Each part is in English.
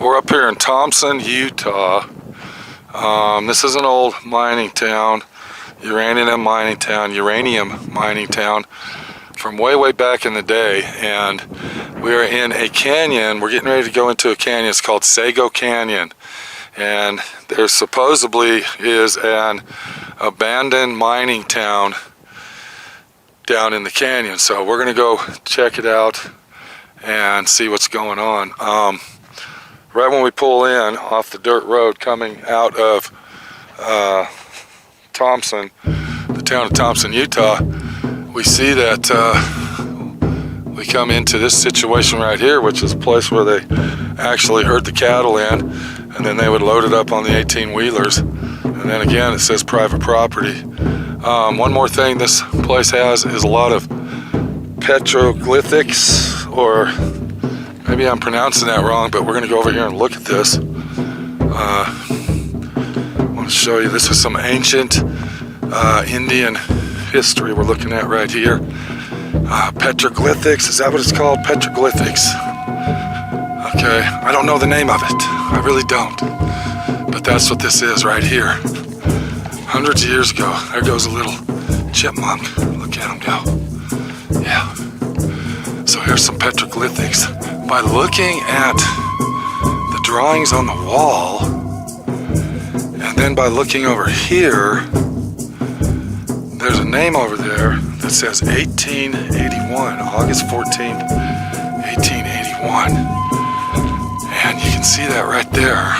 We're up here in Thompson, Utah. This is an old mining town, uranium mining town from way back in the day, and we are in a canyon. We're getting ready to go into a canyon. It's called Sego Canyon, and there supposedly is an abandoned mining town down in the canyon. So we're gonna go check it out and see what's going on. Right when we pull in off the dirt road coming out of Thompson, the town of Thompson, Utah, we see that we come into this situation right here, which is a place where they actually herd the cattle in, and then they would load it up on the 18-wheelers. And then again, it says private property. One more thing this place has is a lot of petroglyphics, or maybe I'm pronouncing that wrong, but we're going to go over here and look at this. I want to show you, this is some ancient Indian history we're looking at right here. Petroglyphics, is that what it's called? Petroglyphics. Okay, I don't know the name of it. I really don't. But that's what this is right here. Hundreds of years ago. There goes a little chipmunk. Look at him go. Yeah. So here's some petroglyphics. By looking at the drawings on the wall, and then by looking over here, there's a name over there that says 1881, August 14th, 1881. And you can see that right there.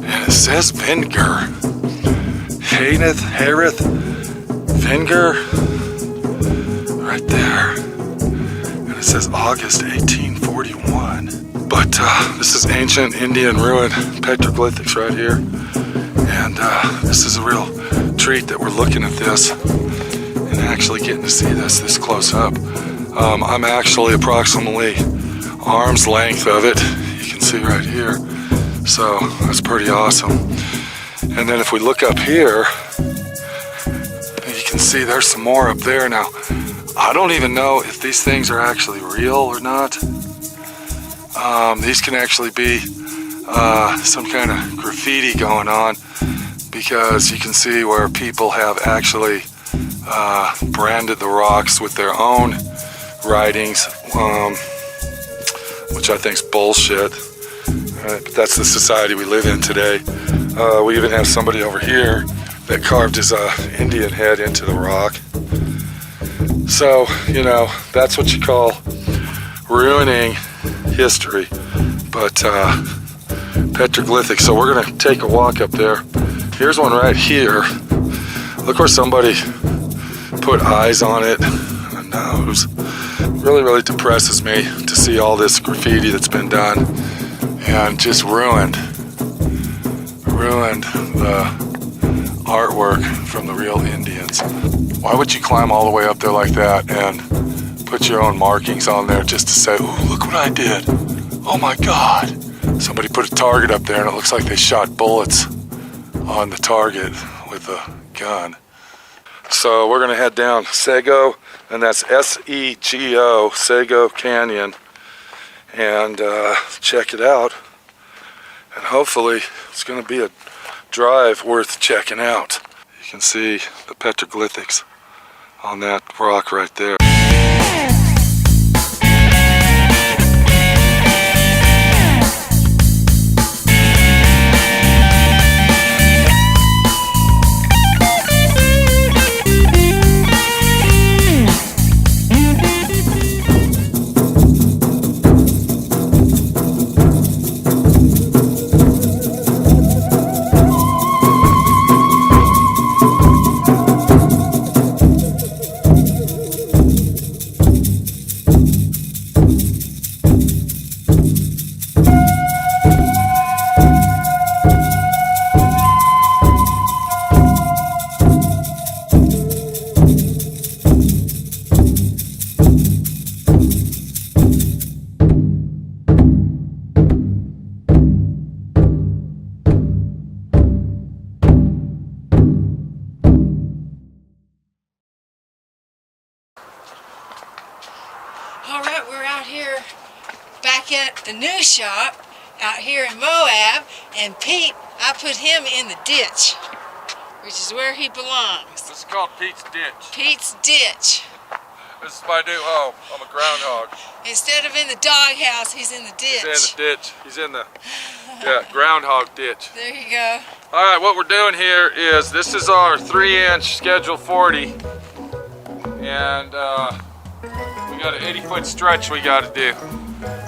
And it says Vinegar. Harith Vinegar. Right there. And it says August 1841. But this is ancient Indian ruin petroglyphics right here. And this is a real treat that we're looking at this and actually getting to see this close up. I'm actually approximately arm's length of it. You can see right here. So that's pretty awesome. And then if we look up here, you can see there's some more up there. Now, I don't even know if these things are actually real or not. These can actually be some kind of graffiti going on, because you can see where people have actually branded the rocks with their own writings, which I think is bullshit. But that's the society we live in today. We even have somebody over here that carved his Indian head into the rock. So, you know, that's what you call ruining history. But petroglyphics. So we're gonna take a walk up there. Here's one right here. Look where somebody put eyes on it, a nose. Really depresses me to see all this graffiti that's been done and just ruined the artwork from the real Indians. Why would you climb all the way up there like that and put your own markings on there just to say, ooh, look what I did. Oh my God. Somebody put a target up there and it looks like they shot bullets on the target with a gun. So we're gonna head down Sego, and that's S-E-G-O, Sego Canyon, and check it out. And hopefully it's gonna be a drive worth checking out. You can see the petroglyphics on that rock right there. Alright, we're out here back at the new shop out here in Moab, and Pete, I put him in the ditch, which is where he belongs. This is called Pete's Ditch. Pete's ditch. This is my new home. I'm a groundhog. Instead of in the doghouse, he's in the ditch. He's in the ditch. He's in the groundhog ditch. There you go. All right, what we're doing here is this is our 3-inch Schedule 40, and we got an 80-foot stretch we got to do.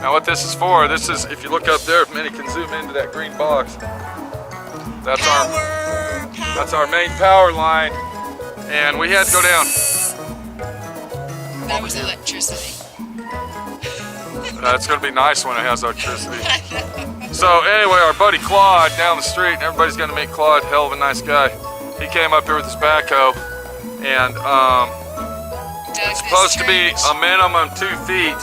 Now, what this is for? This is, if you look up there, if Minnie can zoom into that green box. That's our main power line, and we had to go down. That was electricity. It's going to be nice when it has electricity. So anyway, our buddy Claude down the street, everybody's going to meet Claude, hell of a nice guy. He came up here with his backhoe, and it's supposed to be a minimum 2 feet.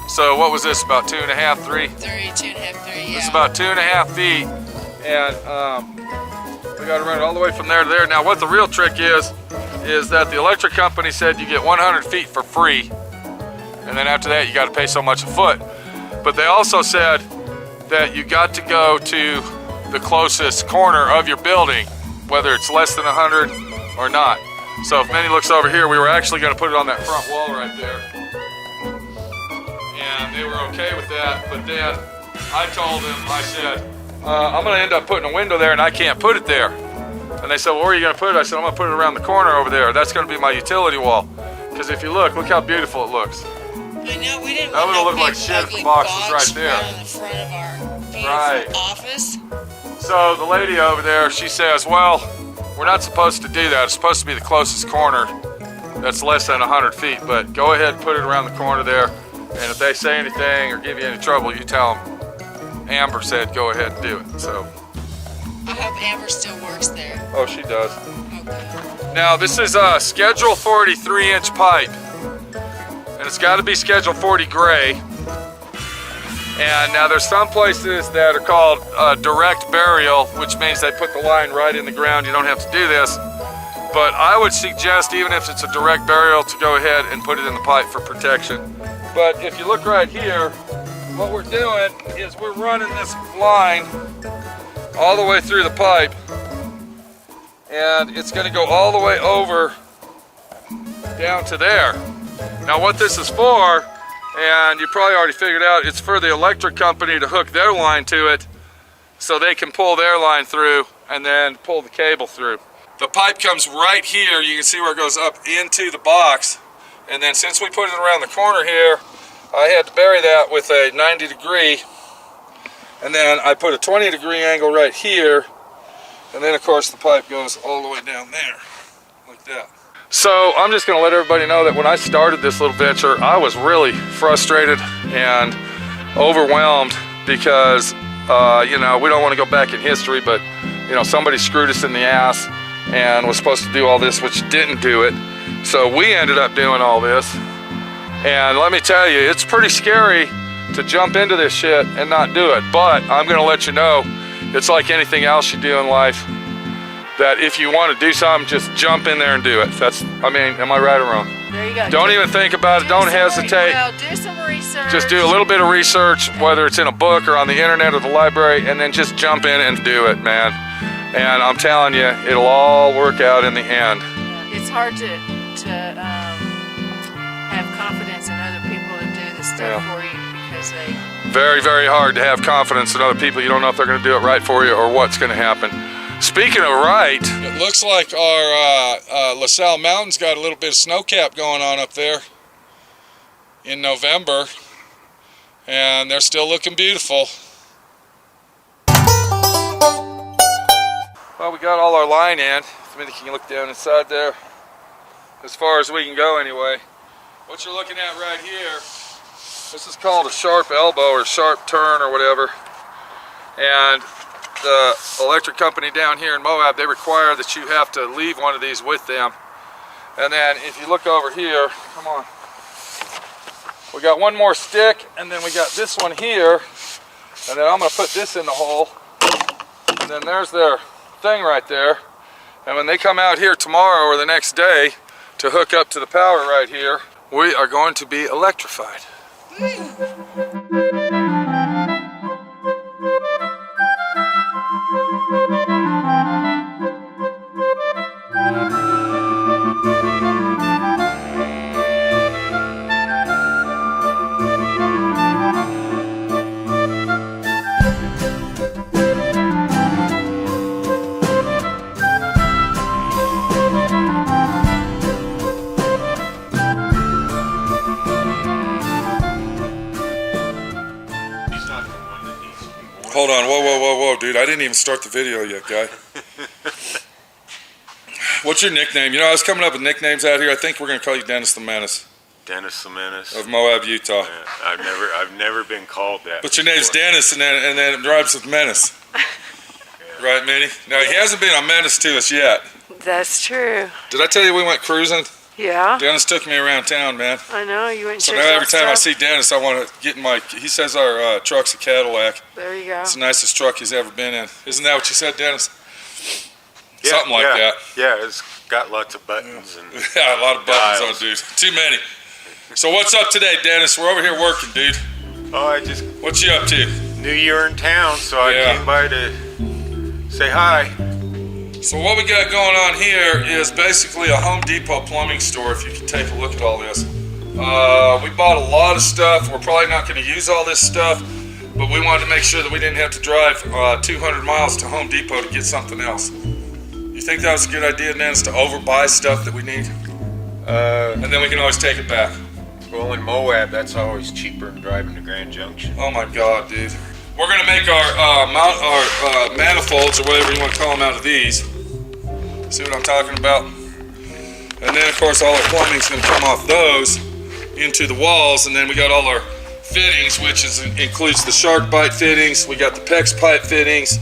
So what was this, about 2.5, 3? 2.5, 3, yeah. This is about 2.5 feet, and we got to run it all the way from there to there. Now what the real trick is that the electric company said you get 100 feet for free, and then after that you got to pay so much a foot. But they also said that you got to go to the closest corner of your building, whether it's less than 100 or not. So if Minnie looks over here, we were actually going to put it on that front wall right there, and they were okay with that. But then I told them, I said, I'm going to end up putting a window there and I can't put it there. And they said, well, where are you going to put it? I said, I'm going to put it around the corner over there. That's going to be my utility wall. Because if you look how beautiful it looks. I know, we didn't that want would look like shit if the box was right there. In the front of our beautiful office. So the lady over there, she says, well, we're not supposed to do that. It's supposed to be the closest corner that's less than 100 feet. But go ahead and put it around the corner there. And if they say anything or give you any trouble, you tell them Amber said go ahead and do it. So I hope Amber still works there. Oh, she does. Okay. Now this is a Schedule 40 3-inch pipe, and it's got to be Schedule 40 gray. And now there's some places that are called direct burial, which means they put the line right in the ground. You don't have to do this, but I would suggest, even if it's a direct burial, to go ahead and put it in the pipe for protection. But if you look right here, what we're doing is we're running this line all the way through the pipe, and it's going to go all the way over down to there. Now what this is for, and you probably already figured out, it's for the electric company to hook their line to it so they can pull their line through and then pull the cable through. The pipe comes right here. You can see where it goes up into the box, and then since we put it around the corner here, I had to bury that with a 90 degree, and then I put a 20 degree angle right here, and then of course the pipe goes all the way down there, like that. So I'm just going to let everybody know that when I started this little venture, I was really frustrated and overwhelmed because, you know, we don't want to go back in history, but, you know, somebody screwed us in the ass and was supposed to do all this, which didn't do it. So we ended up doing all this. And let me tell you, it's pretty scary to jump into this shit and not do it. But I'm going to let you know, it's like anything else you do in life, that if you want to do something, just jump in there and do it. That's, I mean, am I right or wrong? There you go. Don't even think about it. Don't hesitate. Well, do some research. Just do a little bit of research, whether it's in a book or on the internet or the library, and then just jump in and do it, man. And I'm telling you, it'll all work out in the end. It's hard to have confidence in other people to do this stuff for you, because they... Very, very hard to have confidence in other people. You don't know if they're going to do it right for you or what's going to happen. Speaking of right, it looks like our LaSalle Mountains got a little bit of snow cap going on up there in November, and they're still looking beautiful. Well, we got all our line in. I mean, you can look down inside there, as far as we can go anyway. What you're looking at right here, this is called a sharp elbow or sharp turn or whatever, and the electric company down here in Moab, they require that you have to leave one of these with them. And then if you look over here, come on, we got one more stick, and then we got this one here, and then I'm going to put this in the hole, and then there's their thing right there. And when they come out here tomorrow or the next day to hook up to the power right here, we are going to be electrified. Hold on, whoa, dude. I didn't even start the video yet, guy. What's your nickname? You know, I was coming up with nicknames out here. I think we're going to call you Dennis the Menace. Dennis the Menace. Of Moab, Utah. Yeah, I've never been called that. But your name's Dennis, and then it rhymes with Menace. Yeah. Right, Minnie? Now, he hasn't been a menace to us yet. That's true. Did I tell you we went cruising? Yeah. Dennis took me around town, man. I know, you went. So now every time I see Dennis, I want to get in my. He says our truck's a Cadillac. There you go. It's the nicest truck he's ever been in. Isn't that what you said, Dennis? Yeah, Something like that. Yeah, it's got lots of buttons and yeah, a lot of buttons dials. on, dude. Too many. So what's up today, Dennis? We're over here working, dude. Oh, What you up to? knew you were in town, so I came by to say hi. So what we got going on here is basically a Home Depot plumbing store, if you can take a look at all this. We bought a lot of stuff. We're probably not going to use all this stuff, but we wanted to make sure that we didn't have to drive 200 miles to Home Depot to get something else. You think that was a good idea, Dennis, to overbuy stuff that we need? And then we can always take it back. Well, in Moab, that's always cheaper than driving to Grand Junction. Oh my God, dude. We're going to make our manifolds, or whatever you want to call them, out of these. See what I'm talking about? And then, of course, all our plumbing's going to come off those into the walls, and then we got all our fittings, which includes the shark bite fittings. We got the PEX pipe fittings.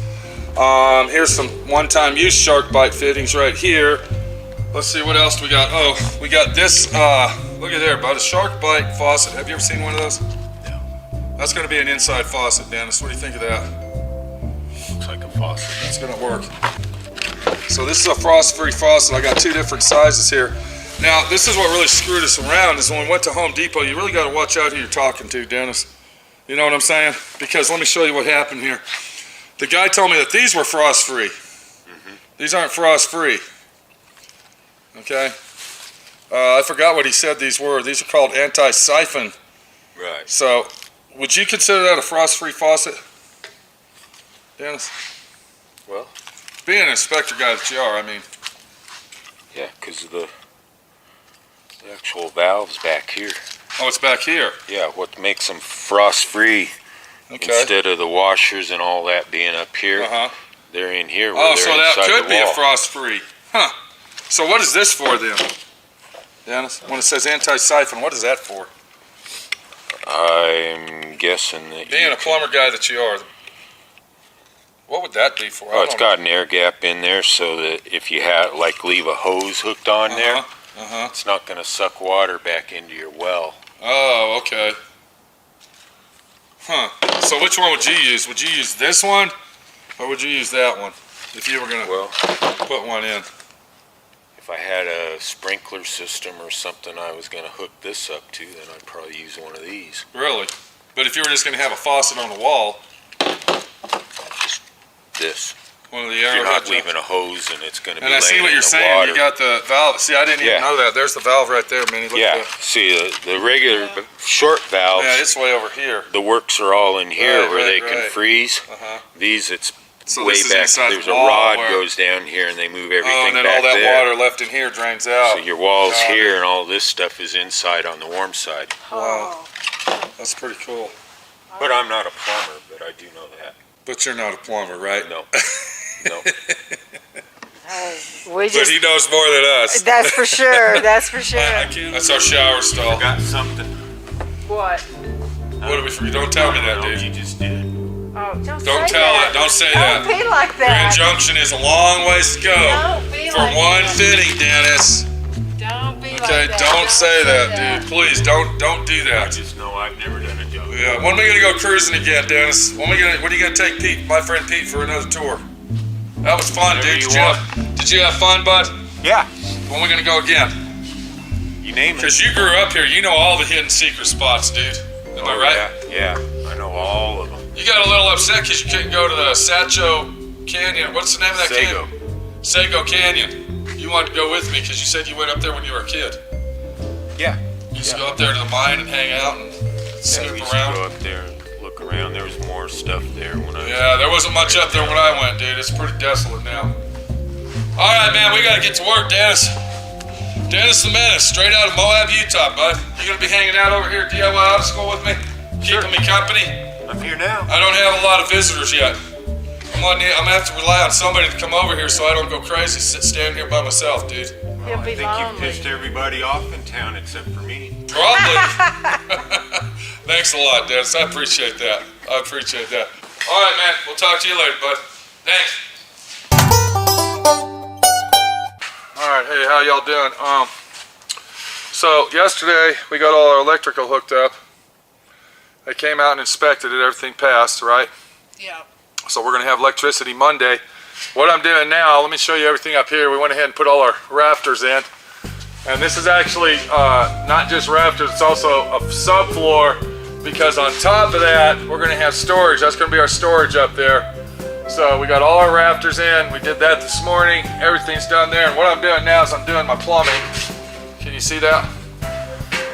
Here's some one-time use shark bite fittings right here. Let's see, what else we got? Oh, we got this, look at there, bud, a shark bite faucet. Have you ever seen one of those? No. That's going to be an inside faucet, Dennis. What do you think of that? Looks like a faucet. It's going to work. So this is a frost-free faucet. I got two different sizes here. Now, this is what really screwed us around, is when we went to Home Depot, you really got to watch out who you're talking to, Dennis. You know what I'm saying? Because let me show you what happened here. The guy told me that these were frost-free. These aren't frost-free. Okay? I forgot what he said these were. These are called anti-siphon. Right. So, would you consider that a frost-free faucet, Dennis? Well, Being an inspector guy that you are, I mean. yeah, because of the actual valves back here. Oh, it's back here. Yeah, what makes them frost-free Okay. instead of the washers and all that being up here, they're in here. Where Oh, they're so that inside could the be a wall. frost-free. Huh. So what is this for then? Dennis, when it says anti-siphon, what is that for? I'm guessing that Being a plumber guy that you are, what would that be for? Oh, it's got an air gap in there so that if you have, like, leave a hose hooked on there, it's not going to suck water back into your well. Oh, okay. Huh. So which one would you use? Would you use this one, or would you use that one, if you were going to put one in? If I had a sprinkler system or something I was going to hook this up to, then I'd probably use one of these. Really? But if you were just going to have a faucet on the wall, This. one of the You're arrowhead not leaving a hose and it's going to be And I see laying what in you're the saying. water. You got the valve. See, I didn't even know that. There's the valve right there, Minnie. Look at that. See, the regular short valves, Yeah, it's way over here. the works are all in here where they right. can freeze. These, it's So way this is back. inside There's the a wall rod where- goes down here and they move everything Oh, and then back all that there. water left in here drains out. So your wall's Got here it. and all this stuff is inside on the warm side. Wow. That's pretty cool. But I'm not a plumber, but I do know that. But you're not a plumber, right? No. No. Hey, we But just, he knows more than us. that's for sure. That's for sure. That's our shower stall. Got something. What? What did we forget? Don't tell me that, No, dude. you just did. Oh, don't Don't say tell that. it. Don't say Don't that. be like Grand that. Junction is a long ways to go Don't be for like one that. fitting, Dennis. Don't be Okay, like that. don't say that, dude. Please, don't do I that. just know I've never done a job. Yeah. When are we gonna go cruising again, Dennis? When are you gonna take Pete, my friend Pete, for another tour? That was fun, Whenever dude. you Did you have fun, bud? Yeah. When are we gonna go again? You name it. Because you grew up here, you know all the hidden secret spots, dude. Am I right? Yeah. I know all of them. You got a little upset because you couldn't go to the Sacho Canyon. What's the name of that Sego. canyon? Sego Canyon. You wanted to go with me because you said you went up there when you were a kid. Yeah. You used to go up there to the mine and hang out and We snoop used to around. go up there and look around. There was more stuff there when I was. Yeah, there wasn't much up there when I went, dude. It's pretty desolate now. All right, man, we got to get to work, Dennis. Dennis the Menace, straight out of Moab, Utah, bud. You going to be hanging out over here at DIY Auto School with me? Keeping me company? I'm here now. I don't have a lot of visitors yet. I'm gonna have to rely on somebody to come over here so I don't go crazy standing here by myself, dude. You'll I be think you've lonely. pissed everybody off in town except for me. Probably. Thanks a lot, Dennis. I appreciate that. I appreciate that. All right, man. We'll talk to you later, bud. Thanks. All right. Hey, how y'all doing? So yesterday we got all our electrical hooked up. They came out and inspected it. Everything passed, right? Yeah. So we're gonna have electricity Monday. What I'm doing now, let me show you everything up here. We went ahead and put all our rafters in. And this is actually not just rafters, it's also a subfloor, because on top of that, we're gonna have storage. That's gonna be our storage up there. So we got all our rafters in. We did that this morning. Everything's done there. And what I'm doing now is I'm doing my plumbing. Can you see that?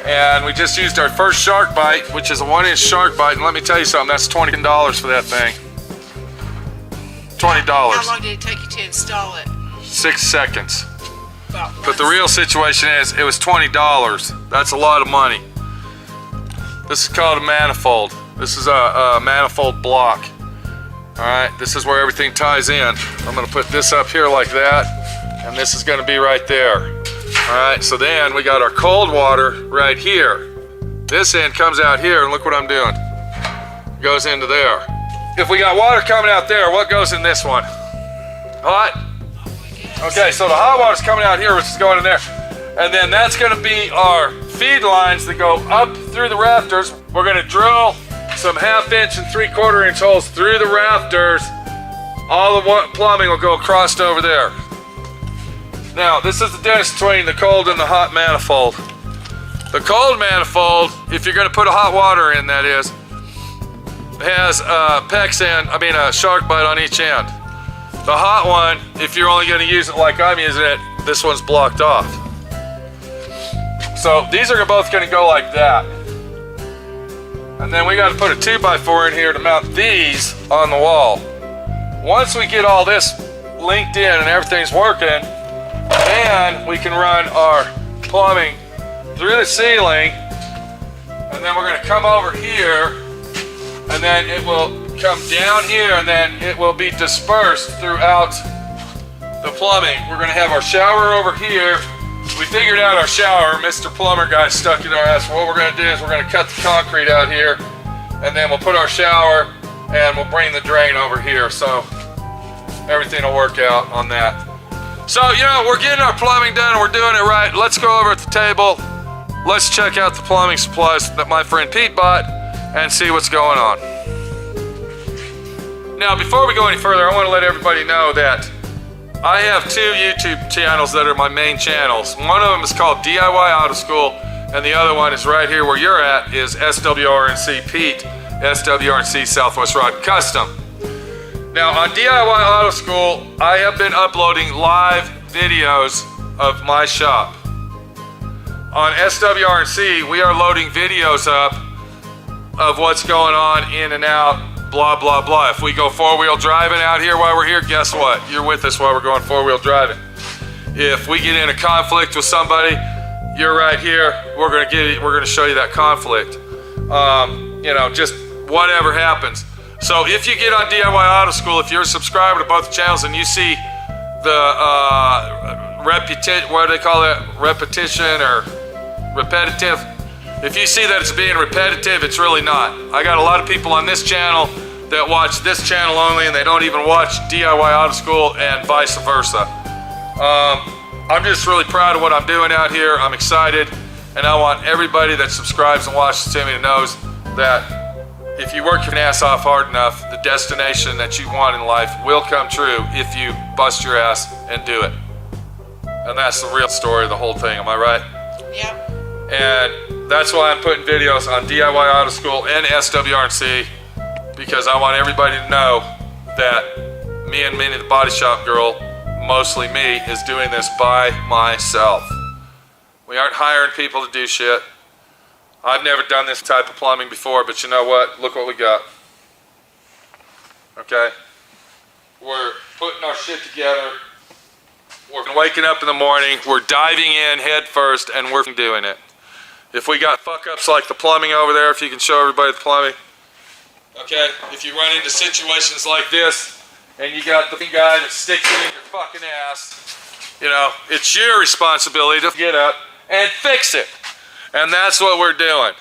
And we just used our first shark bite, which is a 1-inch shark bite. And let me tell you something, that's $20 for that thing. $20. How long did it take you to install it? 6 seconds. About But the real situation is, it was $20. That's a lot of money. This is called a manifold. This is a manifold block. All right, this is where everything ties in. I'm gonna put this up here like that, and this is gonna be right there. All right, so then we got our cold water right here. This end comes out here, and look what I'm doing. Goes into there. If we got water coming out there, what goes in this one? Hot? Okay, so the hot water's coming out here, which is going in there. And then that's gonna be our feed lines that go up through the rafters. We're gonna drill some 1/2-inch and 3/4-inch holes through the rafters. All the plumbing will go across over there. Now, this is the difference between the cold and the hot manifold. The cold manifold, if you're gonna put a hot water in, that is, has a shark bite on each end. The hot one, if you're only gonna use it like I'm using it, this one's blocked off. So these are both gonna go like that. And then we gotta put a 2x4 in here to mount these on the wall. Once we get all this linked in and everything's working, then we can run our plumbing through the ceiling, and then we're gonna come over here, and then it will come down here, and then it will be dispersed throughout the plumbing. We're gonna have our shower over here. We figured out our shower. Mr. Plumber guy stuck in our ass. What we're gonna do is we're gonna cut the concrete out here, and then we'll put our shower, and we'll bring the drain over here. So everything will work out on that. So, we're getting our plumbing done, and we're doing it right. Let's go over at the table. Let's check out the plumbing supplies that my friend Pete bought and see what's going on. Now, before we go any further, I want to let everybody know that I have 2 YouTube channels that are my main channels. One of them is called DIY Auto School, and the other one is right here where you're at, is SWRNC Pete, SWRNC Southwest Rod Custom. Now, on DIY Auto School, I have been uploading live videos of my shop. On SWRNC, we are loading videos up of what's going on in and out, blah, blah, blah. If we go 4-wheel driving out here while we're here, guess what? You're with us while we're going 4-wheel driving. If we get in a conflict with somebody, you're right here. We're gonna show you that conflict. Just whatever happens. So if you get on DIY Auto School, if you're a subscriber to both channels and you see the repetition or repetitive, if you see that it's being repetitive, it's really not. I got a lot of people on this channel that watch this channel only, and they don't even watch DIY Auto School, and vice versa. I'm just really proud of what I'm doing out here. I'm excited, and I want everybody that subscribes and watches to me knows that if you work your ass off hard enough, the destination that you want in life will come true if you bust your ass and do it. And that's the real story of the whole thing, am I right? Yep. And that's why I'm putting videos on DIY Auto School and SWRNC, because I want everybody to know that me and Minnie the Body Shop Girl, mostly me, is doing this by myself. We aren't hiring people to do shit. I've never done this type of plumbing before, but you know what? Look what we got. Okay? We're putting our shit together. We're waking up in the morning. We're diving in head first, and we're doing it. If we got fuck-ups like the plumbing over there, if you can show everybody the plumbing. Okay, if you run into situations like this and you got the guy that sticks it in your fucking ass, you know, it's your responsibility to get up and fix it. And that's what we're doing.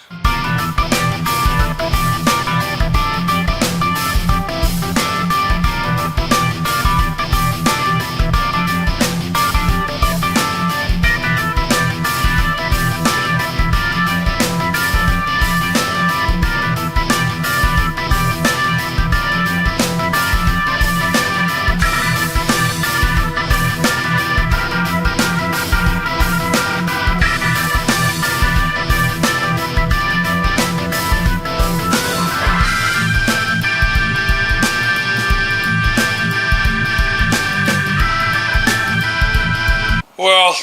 Well,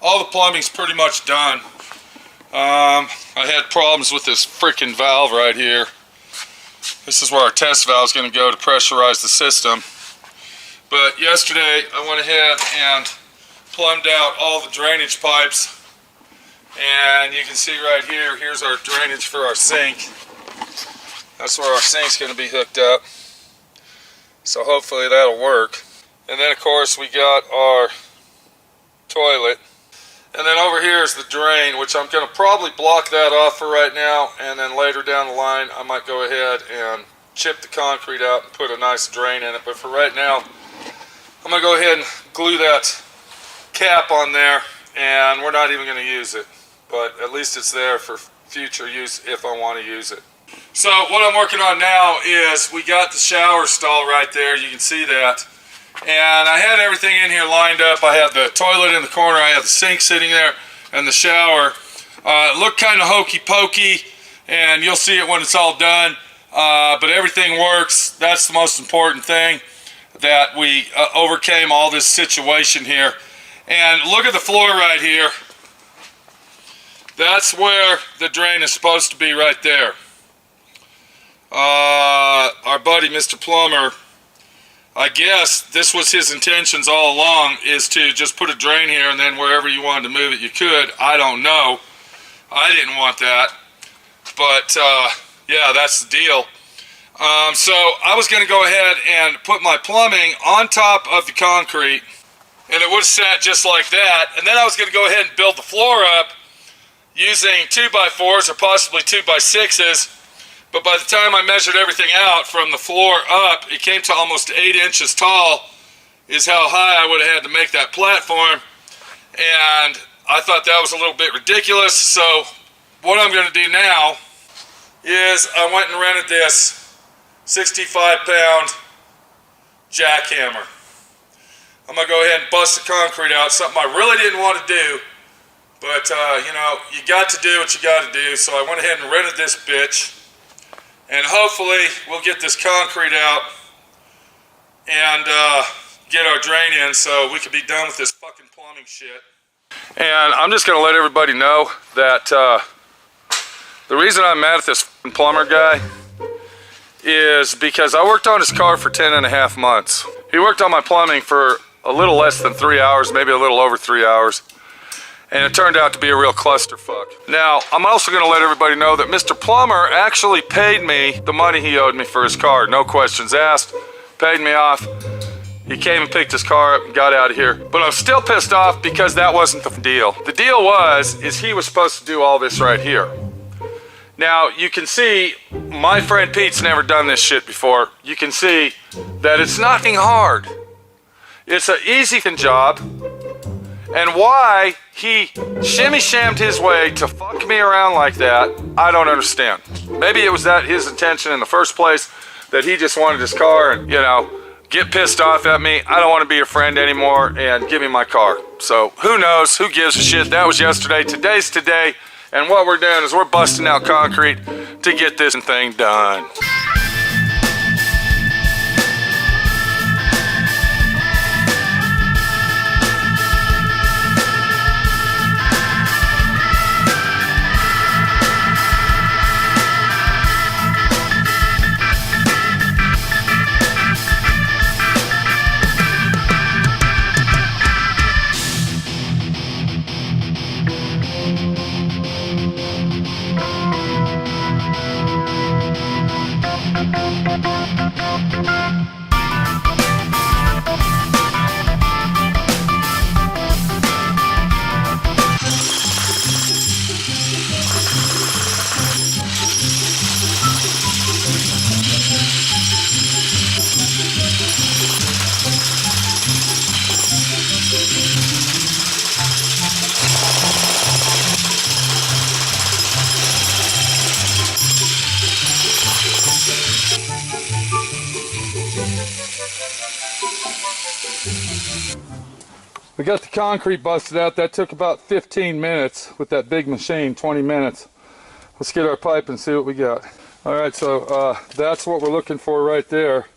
all the plumbing's pretty much done. I had problems with this freaking valve right here. This is where our test valve is going to go to pressurize the system. But yesterday I went ahead and plumbed out all the drainage pipes. And you can see right here, here's our drainage for our sink. That's where our sink's going to be hooked up. So hopefully that'll work. And then of course we got our toilet, and then over here is the drain, which I'm going to probably block that off for right now, and then later down the line I might go ahead and chip the concrete out and put a nice drain in it. But for right now I'm going to go ahead and glue that cap on there, and we're not even going to use it, but at least it's there for future use if I want to use it. So what I'm working on now is we got the shower stall right there, you can see that. And I had everything in here lined up. I had the toilet in the corner, I had the sink sitting there, and the shower. It looked kind of hokey pokey, and you'll see it when it's all done. But everything works. That's the most important thing, that we overcame all this situation here. And look at the floor right here. That's where the drain is supposed to be, right there. Our buddy Mr. Plumber, I guess this was his intentions all along, is to just put a drain here, and then wherever you wanted to move it you could. I don't know. I didn't want that. But yeah, that's the deal. So I was going to go ahead and put my plumbing on top of the concrete, and it would have sat just like that. And then I was going to go ahead and build the floor up using 2x4s or possibly 2x6s. But by the time I measured everything out from the floor up, it came to almost 8 inches tall is how high I would have had to make that platform. And I thought that was a little bit ridiculous. So what I'm going to do now is I went and rented this 65-pound jackhammer. I'm going to go ahead and bust the concrete out, something I really didn't want to do. But, you know, you got to do what you got to do. So I went ahead and rented this bitch. And hopefully we'll get this concrete out and get our drain in so we can be done with this fucking plumbing shit. And I'm just going to let everybody know that the reason I'm mad at this plumber guy is because I worked on his car for 10.5 months. He worked on my plumbing for a little less than 3 hours, maybe a little over 3 hours. And it turned out to be a real clusterfuck. Now, I'm also going to let everybody know that Mr. Plumber actually paid me the money he owed me for his car. No questions asked. Paid me off. He came and picked his car up and got out of here. But I'm still pissed off because that wasn't the deal. The deal is he was supposed to do all this right here. Now, you can see my friend Pete's never done this shit before. You can see that it's nothing hard. It's an easy job. And why he shimmy-shammed his way to fuck me around like that, I don't understand. Maybe it was that his intention in the first place, that he just wanted his car and, you know, get pissed off at me. I don't want to be your friend anymore and give me my car. So who knows? Who gives a shit? That was yesterday. Today's today. And what we're doing is we're busting out concrete to get this thing done. We got the concrete busted out. That took about 15 minutes with that big machine, 20 minutes. Let's get our pipe and see what we got. All right, so that's what we're looking for right there.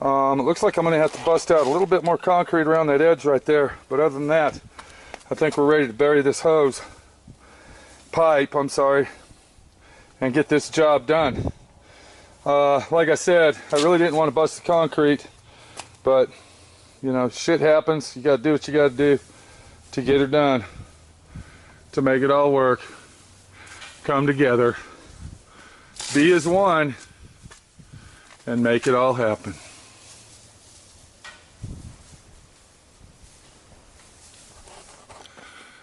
It looks like I'm going to have to bust out a little bit more concrete around that edge right there. But other than that, I think we're ready to bury this pipe, and get this job done. Like I said, I really didn't want to bust the concrete, but you know, shit happens. You got to do what you got to do to get her done, to make it all work, come together, be as one, and make it all happen.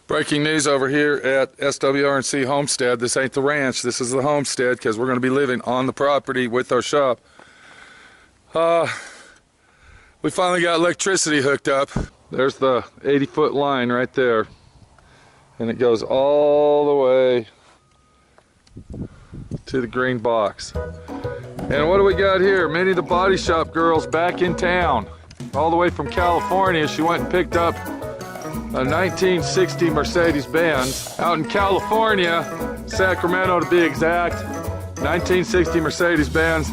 Breaking news over here at SWRNC Homestead. This ain't the ranch, this is the homestead, because we're going to be living on the property with our shop. We finally got electricity hooked up. There's the 80-foot line right there. And it goes all the way to the green box. And what do we got here? Minnie the Body Shop girl's back in town. All the way from California. She went and picked up a 1960 Mercedes-Benz out in California, Sacramento to be exact. 1960 Mercedes-Benz.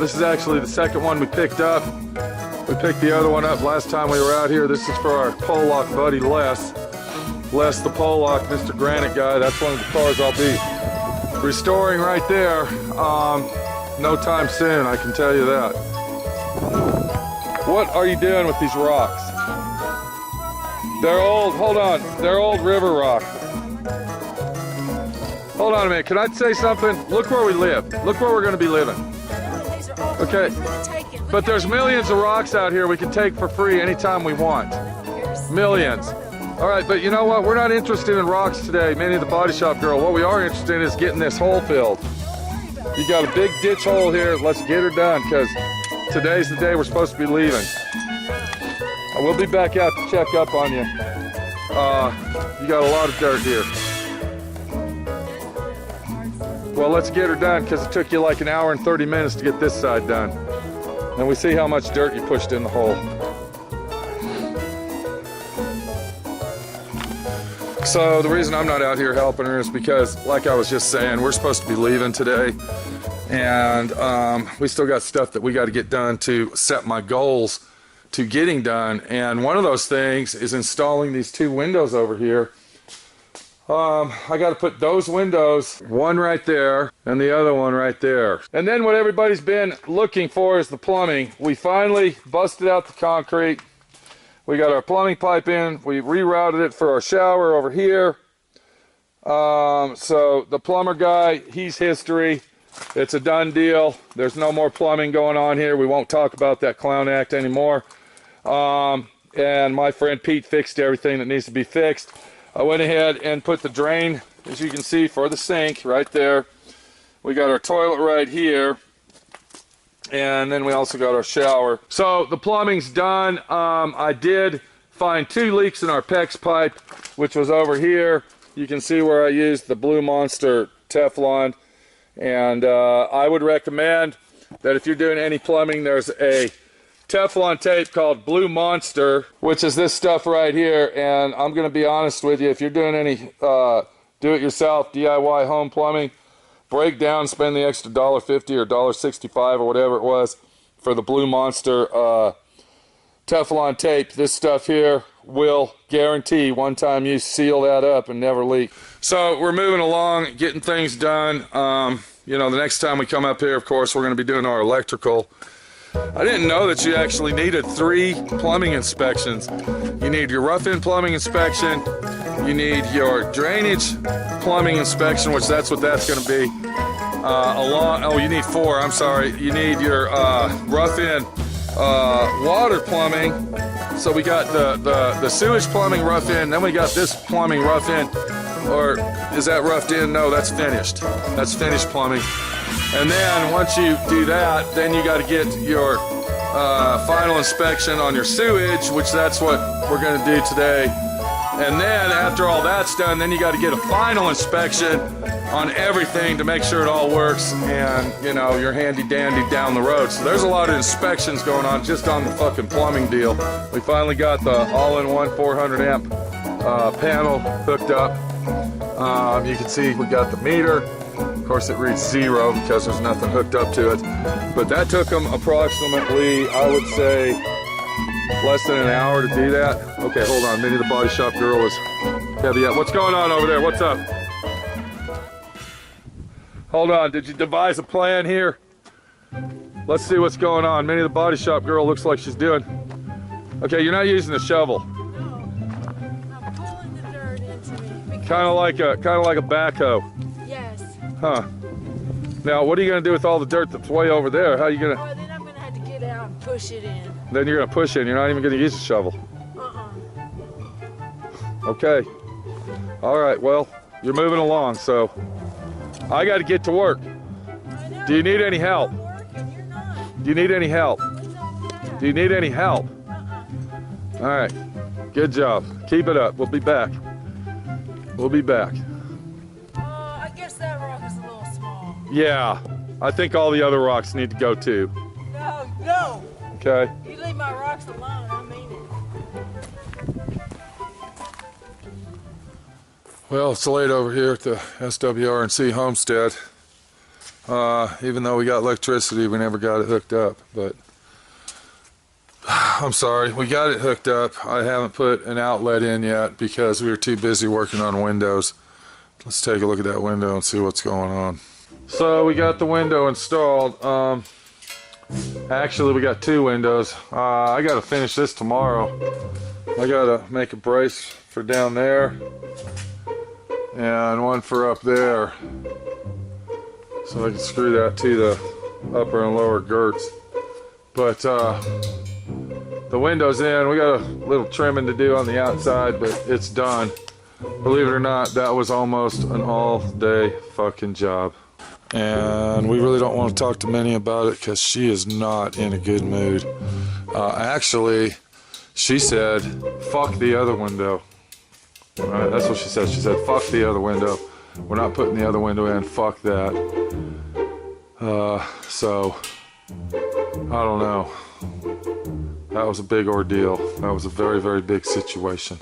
This is actually the second one we picked up. We picked the other one up last time we were out here. This is for our pole lock buddy Les. Les the pole lock, Mr. Granite guy. That's one of the cars I'll be restoring right there. No time soon, I can tell you that. What are you doing with these rocks? They're old, hold on, they're old river rock. Hold on a minute, can I say something? Look where we live. Look where we're going to be living. Okay, but there's millions of rocks out here we can take for free anytime we want. Millions. All right, but you know what? We're not interested in rocks today, Minnie the Body Shop girl. What we are interested in is getting this hole filled. You got a big ditch hole here. Let's get her done, because today's the day we're supposed to be leaving. We'll be back out to check up on you. You got a lot of dirt here. Well, let's get her done, because it took you like an hour and 30 minutes to get this side done. And we see how much dirt you pushed in the hole. So the reason I'm not out here helping her is because, like I was just saying, we're supposed to be leaving today. And we still got stuff that we got to get done to set my goals to getting done. And one of those things is installing these two windows over here. I got to put those windows, one right there and the other one right there. And then what everybody's been looking for is the plumbing. We finally busted out the concrete. We got our plumbing pipe in. We rerouted it for our shower over here. So the plumber guy, he's history. It's a done deal. There's no more plumbing going on here. We won't talk about that clown act anymore. And my friend Pete fixed everything that needs to be fixed. I went ahead and put the drain, as you can see, for the sink right there. We got our toilet right here. And then we also got our shower. So the plumbing's done. I did find 2 leaks in our PEX pipe, which was over here. You can see where I used the Blue Monster Teflon. And I would recommend that if you're doing any plumbing, there's a Teflon tape called Blue Monster, which is this stuff right here. And I'm going to be honest with you, if you're doing any do-it-yourself DIY home plumbing, break down, spend the extra $1.50 or $1.65 or whatever it was for the Blue Monster Teflon tape. This stuff here will guarantee one-time use, seal that up and never leak. So we're moving along, getting things done. You know, the next time we come up here, of course, we're going to be doing our electrical. I didn't know that you actually needed 3 plumbing inspections. You need your rough-in plumbing inspection, you need your drainage plumbing inspection, which that's what that's going to be. You need 4, I'm sorry. You need your rough-in water plumbing. So we got the sewage plumbing rough-in, then we got this plumbing rough-in. Or is that roughed in? No, that's finished. That's finished plumbing. And then once you do that, then you got to get your final inspection on your sewage, which that's what we're going to do today. And then after all that's done, then you got to get a final inspection on everything to make sure it all works and, you know, you're handy dandy down the road. So there's a lot of inspections going on just on the fucking plumbing deal. We finally got the all-in-one 400 amp panel hooked up. You can see we got the meter. Of course it reads 0 because there's nothing hooked up to it. But that took them approximately, I would say, less than an hour to do that. Okay, hold on. Minnie the body shop girl is heavy up. What's going on over there? What's up? Hold on. Did you devise a plan here? Let's see what's going on. Minnie the body shop girl looks like she's doing. Okay, you're not using the shovel. No, I'm pulling the dirt into me. Kind of like a backhoe. Yes. Huh. Now, what are you gonna do with all the dirt that's way over there? How are you gonna? Well, then I'm gonna have to get out and push it in. Then you're gonna push in. You're not even gonna use a shovel. Okay. All right. Well, you're moving along, so I got to get to work. I know. Do you need any help? I'm working, you're not. Do you need any help? What's all that? Do you need any help? All right. Good job. Keep it up. We'll be back. We'll be back. I guess that rock is a little small. Yeah. I think all the other rocks need to go too. No, no. Okay. You leave my rocks alone, I mean it. Well, it's late over here at the SWRNC homestead. Even though we got electricity, we never got it hooked up. But I'm sorry, we got it hooked up. I haven't put an outlet in yet because we were too busy working on windows. Let's take a look at that window and see what's going on. So we got the window installed. Actually, we got two windows. I got to finish this tomorrow. I got to make a brace for down there and one for up there, so I can screw that to the upper and lower girts. But the window's in. We got a little trimming to do on the outside, but it's done. Believe it or not, that was almost an all-day fucking job. And we really don't want to talk to Minnie about it because she is not in a good mood. Actually, she said, fuck the other window. Alright, that's what she said. She said, fuck the other window. We're not putting the other window in. Fuck that. So, I don't know. That was a big ordeal. That was a very, very big situation.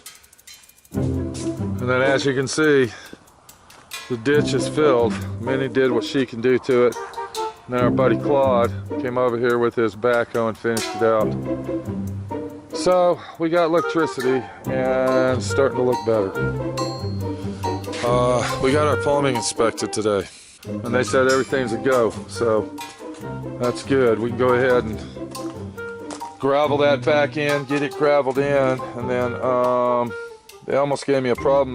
And then as you can see, the ditch is filled. Minnie did what she can do to it. And then our buddy Claude came over here with his backhoe and finished it out. So we got electricity and it's starting to look better. We got our plumbing inspected today and they said everything's a go, so that's good. We can go ahead and gravel that back in, get it graveled in, and then they almost gave me a problem.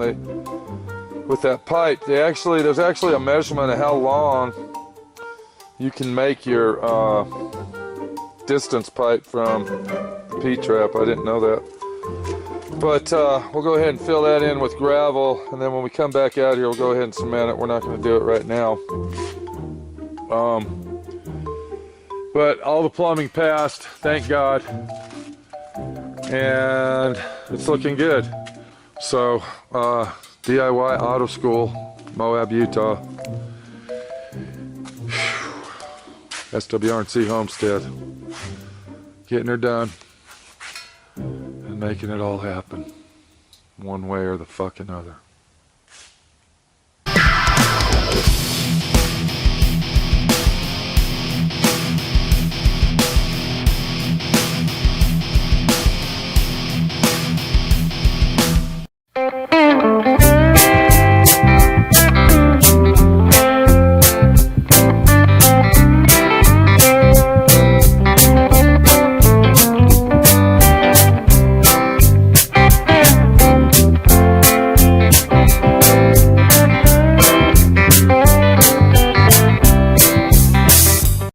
With that pipe, there's actually a measurement of how long you can make your distance pipe from the P-trap. I didn't know that. But we'll go ahead and fill that in with gravel, and then when we come back out here, we'll go ahead and cement it. We're not going to do it right now. But all the plumbing passed, thank God. And it's looking good. So, DIY Auto School, Moab, Utah. SWRNC Homestead. Getting her done. And making it all happen. One way or the fucking other.